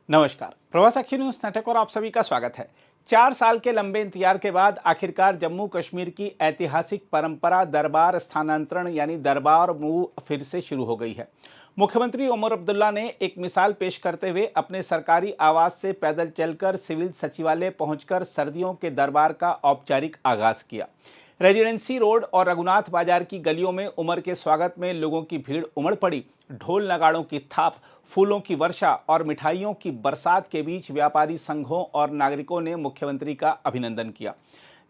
नमस्कार, प्रवासाक्षी news network और आप सभी का स्वागत है। 4 साल के लंबे इंतजार के बाद आखिरकार जम्मू कश्मीर की ऐतिहासिक परंपरा दरबार स्थानांतरण यानी दरबार मूव फिर से शुरू हो गई है। मुख्यमंत्री उमर अब्दुल्ला ने एक मिसाल पेश करते हुए अपने सरकारी आवास से पैदल चलकर सिविल सचिवालय पहुंचकर सर्दियों के दरबार का औपचारिक आगाज किया। रेजिडेंसी रोड और रघुनाथ बाजार की गलियों में उमर के स्वागत में लोगों की भीड़ उमड़ पड़ी। ढोल नगाड़ों की थाप, फूलों की वर्षा और मिठाइयों की बरसात के बीच व्यापारी संघों और नागरिकों ने मुख्यमंत्री का अभिनंदन किया।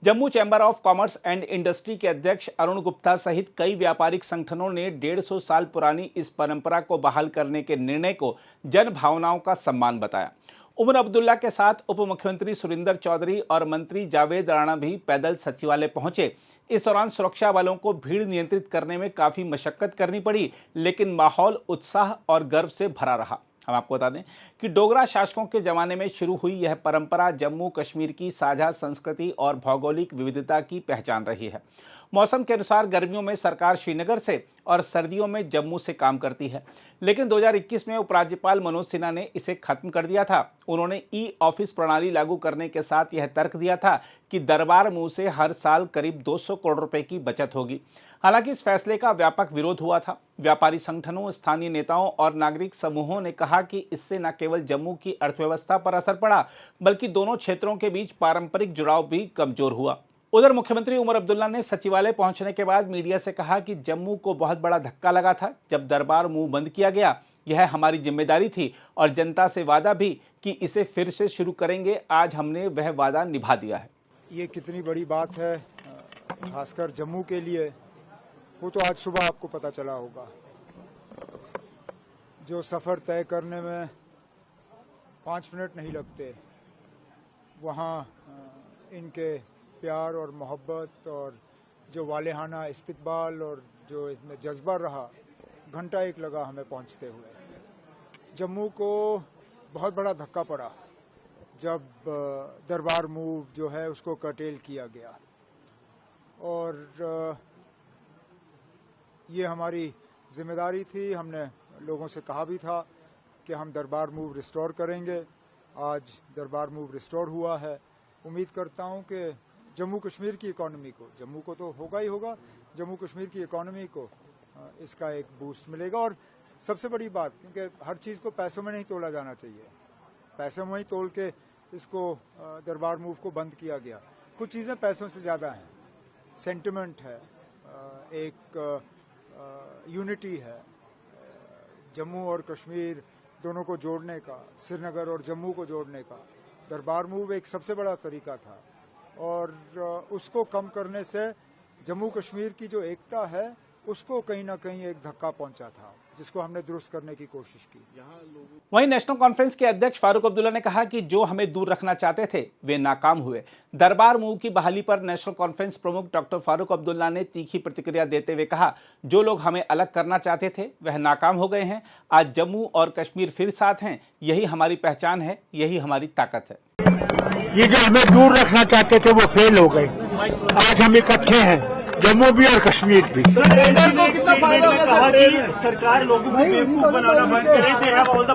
Jammu chamber of commerce and industry के अध्यक्ष अरुण गुप्ता सहित कई व्यापारिक संगठनों ने 150 साल पुरानी इस परंपरा को बहाल करने के निर्णय को जन भावनाओं का सम्मान बताया। उमर अब्दुल्ला के साथ उप मुख्यमंत्री सुरिंदर चौधरी और मंत्री जावेद राणा भी पैदल सचिवालय पहुंचे। इस दौरान सुरक्षा बलों को भीड़ नियंत्रित करने में काफी मशक्कत करनी पड़ी, लेकिन माहौल उत्साह और गर्व से भरा रहा। हम आपको बता दें कि डोगरा शासकों के जमाने में शुरू हुई यह परंपरा जम्मू कश्मीर की साझा संस्कृति और भौगोलिक विविधता की पहचान रही है। मौसम के अनुसार गर्मियों में सरकार श्रीनगर से और सर्दियों में जम्मू से काम करती है, लेकिन 2021 में उपराज्यपाल मनोज सिन्हा ने इसे खत्म कर दिया था। उन्होंने ई ऑफिस प्रणाली लागू करने के साथ यह तर्क दिया था कि दरबार मूव से हर साल करीब 200 करोड़ रुपए की बचत होगी। हालांकि इस फैसले का व्यापक विरोध हुआ था। व्यापारी संगठनों, स्थानीय नेताओं और नागरिक समूहों ने कहा कि इससे न केवल जम्मू की अर्थव्यवस्था पर असर पड़ा, बल्कि दोनों क्षेत्रों के बीच पारंपरिक जुड़ाव भी कमजोर हुआ। उधर मुख्यमंत्री उमर अब्दुल्ला ने सचिवालय पहुंचने के बाद मीडिया से कहा कि जम्मू को बहुत बड़ा धक्का लगा था जब दरबार मूव बंद किया गया। यह हमारी जिम्मेदारी थी और जनता से वादा भी कि इसे फिर से शुरू करेंगे। आज हमने वह वादा निभा दिया है। ये कितनी बड़ी बात है खासकर जम्मू के लिए, वो तो आज सुबह आपको पता चला होगा। जो सफ़र तय करने में 5 मिनट नहीं लगते, वहाँ इनके प्यार और मोहब्बत और जो वालेहाना इस्तकबाल और जो इसमें जज्बा रहा, घंटा एक लगा हमें पहुँचते हुए। जम्मू को बहुत बड़ा धक्का पड़ा जब दरबार मूव जो है उसको कर्टेल किया गया, और ये हमारी जिम्मेदारी थी। हमने लोगों से कहा भी था कि हम दरबार मूव रिस्टोर करेंगे। आज दरबार मूव रिस्टोर हुआ है। उम्मीद करता हूं कि जम्मू कश्मीर की इकॉनमी को, जम्मू को तो होगा ही होगा, जम्मू कश्मीर की इकॉनमी को इसका एक बूस्ट मिलेगा। और सबसे बड़ी बात, क्योंकि हर चीज़ को पैसों में नहीं तोला जाना चाहिए, पैसों में ही तोल के इसको दरबार मूव को बंद किया गया। कुछ चीज़ें पैसों से ज़्यादा हैं, सेंटिमेंट है, एक यूनिटी है, जम्मू और कश्मीर दोनों को जोड़ने का, श्रीनगर और जम्मू को जोड़ने का दरबार मूव एक सबसे बड़ा तरीका था। और उसको कम करने से जम्मू कश्मीर की जो एकता है उसको कहीं ना कहीं एक धक्का पहुंचा था, जिसको हमने दुरुस्त करने की कोशिश की। वहीं नेशनल कॉन्फ्रेंस के अध्यक्ष फारूक अब्दुल्ला ने कहा कि जो हमें दूर रखना चाहते थे वे नाकाम हुए। दरबार मूव की बहाली पर नेशनल कॉन्फ्रेंस प्रमुख डॉक्टर फारूक अब्दुल्ला ने तीखी प्रतिक्रिया देते हुए कहा, जो लोग हमें अलग करना चाहते थे वह नाकाम हो गए हैं। आज जम्मू और कश्मीर फिर साथ हैं। यही हमारी पहचान है, यही हमारी ताकत है। ये जो हमें दूर रखना चाहते थे वो फेल हो गए। आज हम इकट्ठे हैं, जम्मू भी और कश्मीर भी। सरकार लोगों को बेवकूफ बनाना बंद करे।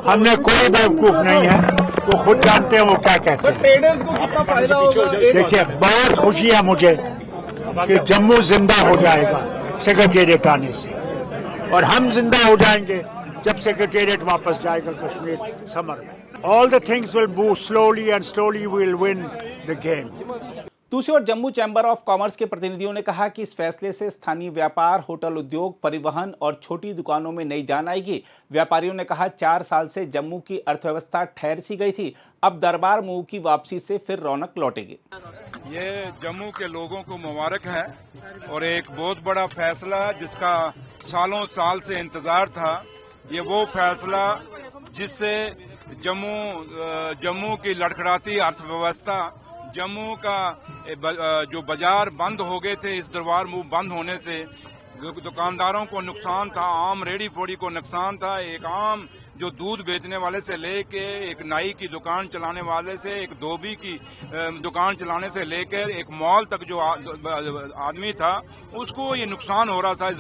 हमने कोई बेवकूफ नहीं है, वो खुद जानते हैं वो क्या कहते हैं। ट्रेडर्स को कितना फायदा होगा? देखिए, बहुत खुशी है मुझे कि जम्मू जिंदा हो जाएगा सेक्रेटेरिएट आने से, और हम जिंदा हो जाएंगे जब सेक्रेटेरिएट वापस जाएगा कश्मीर समर में। All the things will move slowly and slowly we will win the game. दूसरी ओर जम्मू चैम्बर ऑफ कॉमर्स के प्रतिनिधियों ने कहा कि इस फैसले से स्थानीय व्यापार, होटल उद्योग, परिवहन और छोटी दुकानों में नई जान आएगी। व्यापारियों ने कहा, 4 साल से जम्मू की अर्थव्यवस्था ठहर सी गई थी, अब दरबार मूव की वापसी से फिर रौनक लौटेगी। ये जम्मू के लोगों को मुबारक है और एक बहुत बड़ा फैसला जिसका सालों साल से इंतजार था। ये वो फैसला जिससे जम्मू की लड़खड़ाती अर्थव्यवस्था, जम्मू का जो बाजार बंद हो गए थे, इस दरबार मूव बंद होने से दुकानदारों को नुकसान था, आम रेडी फोड़ी को नुकसान था। एक आम जो दूध बेचने वाले से लेके एक नाई की दुकान चलाने वाले से, एक धोबी की दुकान चलाने से लेकर एक मॉल तक जो आदमी था उसको ये नुकसान हो रहा था इस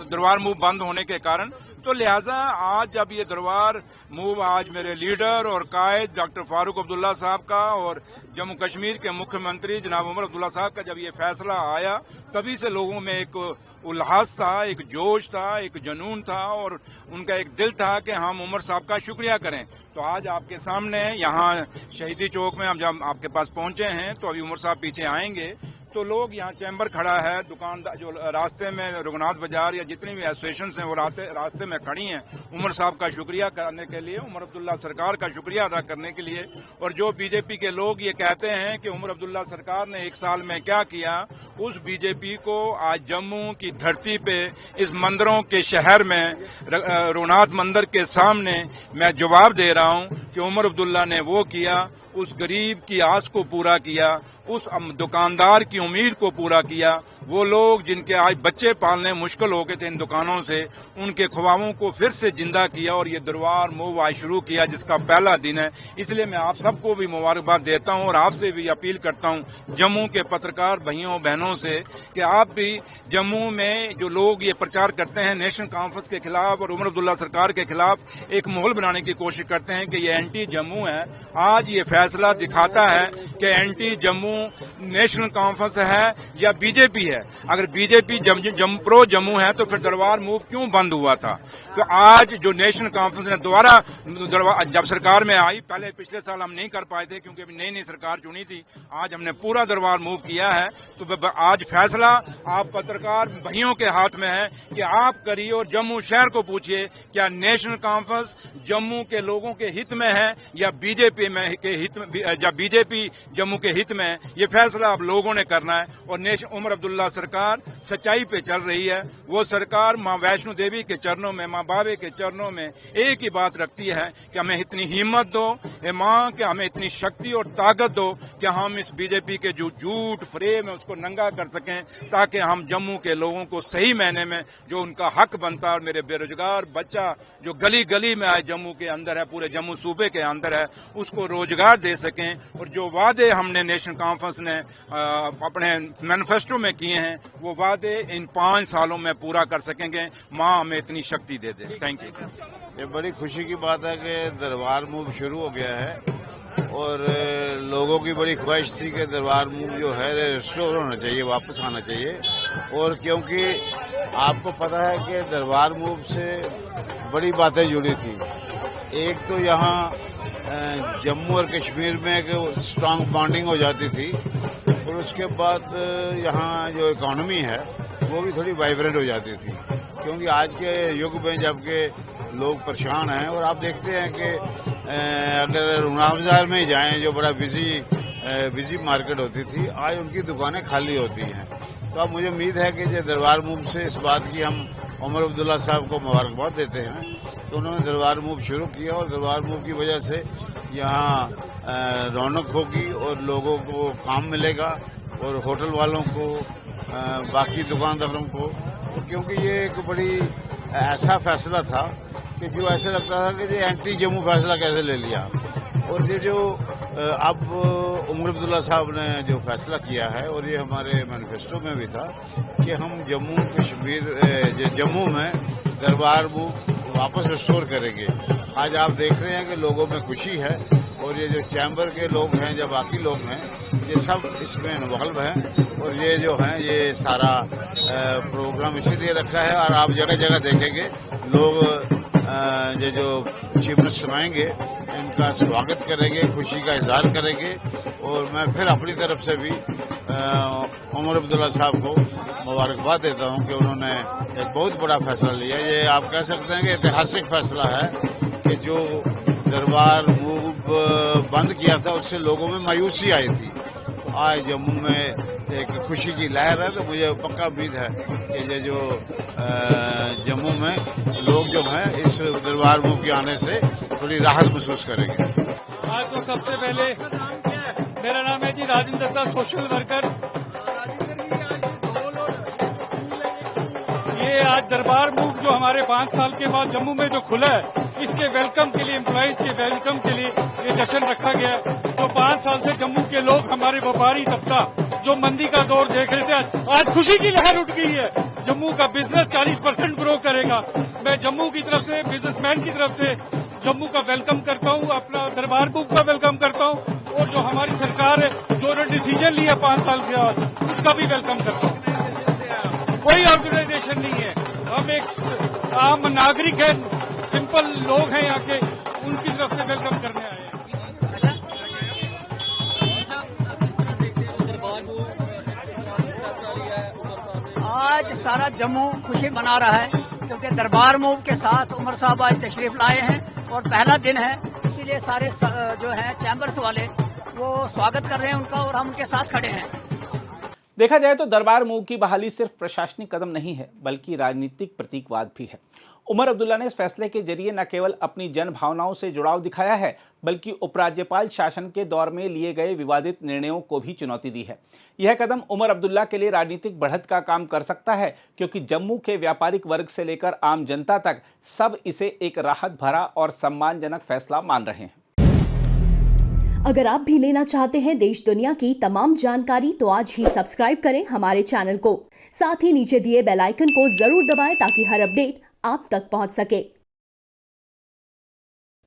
दरबार मूव बंद होने के कारण। तो लिहाजा आज जब ये दरबार मूव आज मेरे लीडर और कायद डॉक्टर फारूक अब्दुल्ला साहब का और जम्मू कश्मीर के मुख्यमंत्री जनाब उमर अब्दुल्ला साहब का जब ये फैसला आया, तभी से लोगों में एक उल्लास था, एक जोश था, एक जुनून था और उनका एक दिल था कि हम उमर साहब का शुक्रिया करें। तो आज आपके सामने यहाँ शहीदी चौक में हम जब आपके पास पहुंचे हैं तो अभी उमर साहब पीछे आएंगे तो लोग यहाँ चैम्बर खड़ा है, दुकानदार जो रास्ते में रघुनाथ बाजार या जितनी भी एसोसिएशन हैं वो रास्ते में खड़ी हैं उमर साहब का शुक्रिया करने के लिए, उमर अब्दुल्ला सरकार का शुक्रिया अदा करने के लिए। और जो बीजेपी के लोग ये कहते हैं कि उमर अब्दुल्ला सरकार ने 1 साल में क्या किया, उस बीजेपी को आज जम्मू की धरती पे इस मंदिरों के शहर में रघुनाथ मंदिर के सामने मैं जवाब दे रहा हूँ कि उमर अब्दुल्ला ने वो किया, उस गरीब की आस को पूरा किया, उस दुकानदार की उम्मीद को पूरा किया। वो लोग जिनके आज बच्चे पालने मुश्किल हो गए थे इन दुकानों से, उनके ख्वाबों को फिर से जिंदा किया और ये दरबार मूव आज शुरू किया जिसका पहला दिन है। इसलिए मैं आप सबको भी मुबारकबाद देता हूं और आपसे भी अपील करता हूं जम्मू के पत्रकार भाइयों बहनों से कि आप भी जम्मू में जो लोग ये प्रचार करते हैं नेशनल कॉन्फ्रेंस के खिलाफ और उमर अब्दुल्ला सरकार के खिलाफ एक माहौल बनाने की कोशिश करते हैं कि ये एंटी जम्मू है। आज ये फैसला दिखाता है कि एंटी जम्मू नेशनल कॉन्फ्रेंस है या बीजेपी है। अगर बीजेपी प्रो जम्मू है तो फिर दरबार मूव क्यों बंद हुआ था? तो आज जो नेशनल कॉन्फ्रेंस ने दोबारा जब सरकार में आई, पहले पिछले साल हम नहीं कर पाए थे क्योंकि अभी नई नई सरकार चुनी थी, आज हमने पूरा दरबार मूव किया है। तो आज फैसला आप पत्रकार भाइयों के हाथ में है कि आप करिए और जम्मू शहर को पूछिए क्या नेशनल कॉन्फ्रेंस जम्मू के लोगों के हित में है या बीजेपी के हित में, या बीजेपी जम्मू के हित में। ये फैसला आप लोगों ने करना है। और उमर अब्दुल्ला सरकार सच्चाई पे चल रही है। वो सरकार माँ वैष्णो देवी के चरणों में, माँ बाबे के चरणों में एक ही बात रखती है कि हमें इतनी हिम्मत दो माँ, कि हमें इतनी शक्ति और ताकत दो कि हम इस बीजेपी के जो झूठ फ्रेम है उसको नंगा कर सकें, ताकि हम जम्मू के लोगों को सही मायने में जो उनका हक बनता है, और मेरे बेरोजगार बच्चा जो गली गली में आज जम्मू के अंदर है, पूरे जम्मू सूबे के अंदर है, उसको रोजगार दे सकें। और जो वादे हमने नेशनल कॉन्फ्रेंस ने अपने मैनिफेस्टो में किए हैं वो वादे इन 5 सालों में पूरा कर सकेंगे। माँ हमें इतनी शक्ति दे दे। Thank you. ये बड़ी खुशी की बात है कि दरबार मूव शुरू हो गया है और लोगों की बड़ी ख्वाहिश थी कि दरबार मूव जो है रिस्टोर होना चाहिए, वापस आना चाहिए। और क्योंकि आपको पता है कि दरबार मूव से बड़ी बातें जुड़ी थी। एक तो यहाँ जम्मू और कश्मीर में एक स्ट्रांग बॉन्डिंग हो जाती थी और उसके बाद यहाँ जो इकोनॉमी है वो भी थोड़ी वाइब्रेंट हो जाती थी, क्योंकि आज के युग में जबकि लोग परेशान हैं और आप देखते हैं कि अगर रघुनाथ बाजार में जाएं जो बड़ा बिजी मार्केट होती थी, आज उनकी दुकानें खाली होती हैं। तो अब मुझे उम्मीद है कि दरबार मूव से इस बात की हम उमर अब्दुल्ला साहब को मुबारकबाद देते हैं तो उन्होंने दरबार मूव शुरू किया और दरबार मूव की वजह से यहाँ रौनक होगी और लोगों को काम मिलेगा और होटल वालों को, बाकी दुकानदारों को। क्योंकि ये एक बड़ी ऐसा फैसला था कि जो ऐसे लगता था कि ये एंटी जम्मू फैसला कैसे ले लिया। और ये जो अब उमर अब्दुल्ला साहब ने जो फैसला किया है और ये हमारे मैनिफेस्टो में भी था कि हम जम्मू में दरबार मूव वापस रिस्टोर करेंगे। आज आप देख रहे हैं कि लोगों में खुशी है और ये जो चैम्बर के लोग हैं, जो बाकी लोग हैं, ये सब इसमें इन्वॉल्व हैं। और ये जो है ये सारा प्रोग्राम इसीलिए रखा है और आप जगह जगह देखेंगे लोग ये जो चीफ मिनिस्टर आएंगे इनका स्वागत करेंगे, खुशी का इजहार करेंगे। और मैं फिर अपनी तरफ से भी उमर अब्दुल्ला साहब को मुबारकबाद देता हूं कि उन्होंने एक बहुत बड़ा फैसला लिया। ये आप कह सकते हैं कि ऐतिहासिक फैसला है कि जो दरबार मूव बंद किया था उससे लोगों में मायूसी आई थी। तो आज जम्मू में एक खुशी की लहर है। तो मुझे पक्का उम्मीद है कि ये जो जम्मू में लोग जो हैं इस दरबार मूव के आने से थोड़ी राहत महसूस करेंगे। आज तो सबसे पहले मेरा नाम है जी राजेंद्र दत्ता, सोशल वर्कर। ये ये आज दरबार मूव जो हमारे 5 साल के बाद जम्मू में जो खुला है, इसके वेलकम के लिए, एम्प्लॉइज के वेलकम के लिए ये जश्न रखा गया है। जो 5 साल से जम्मू के लोग, हमारे व्यापारी तबका जो मंदी का दौर देख रहे थे, आज खुशी की लहर उठ गई है। जम्मू का बिजनेस 40% ग्रो करेगा। मैं जम्मू की तरफ से, बिजनेसमैन की तरफ से जम्मू का वेलकम करता हूँ, अपना दरबार मूव का वेलकम करता हूँ, और जो हमारी सरकार है, जो उन्होंने डिसीजन लिया 5 साल के बाद, उसका भी वेलकम करता हूँ। कोई ऑर्गेनाइजेशन नहीं है, हम एक आम नागरिक हैं, सिंपल लोग हैं यहाँ के, उनकी तरफ से वेलकम करने आए हैं। आज सारा जम्मू खुशी मना रहा है क्योंकि दरबार मूव के साथ उमर साहब आज तशरीफ लाए हैं और पहला दिन है, इसीलिए सारे जो हैं चैम्बर्स वाले वो स्वागत कर रहे हैं उनका, और हम उनके साथ खड़े हैं। देखा जाए तो दरबार मूव की बहाली सिर्फ प्रशासनिक कदम नहीं है, बल्कि राजनीतिक प्रतीकवाद भी है। उमर अब्दुल्ला ने इस फैसले के जरिए न केवल अपनी जन भावनाओं से जुड़ाव दिखाया है, बल्कि उपराज्यपाल शासन के दौर में लिए गए विवादित निर्णयों को भी चुनौती दी है। यह कदम उमर अब्दुल्ला के लिए राजनीतिक बढ़त का काम कर सकता है, क्योंकि जम्मू के व्यापारिक वर्ग से लेकर आम जनता तक सब इसे एक राहत भरा और सम्मानजनक फैसला मान रहे हैं। अगर आप भी लेना चाहते हैं देश दुनिया की तमाम जानकारी, तो आज ही सब्सक्राइब करें हमारे चैनल को। साथ ही नीचे दिए बेल आइकन को जरूर दबाएं ताकि हर अपडेट आप तक पहुंच सके।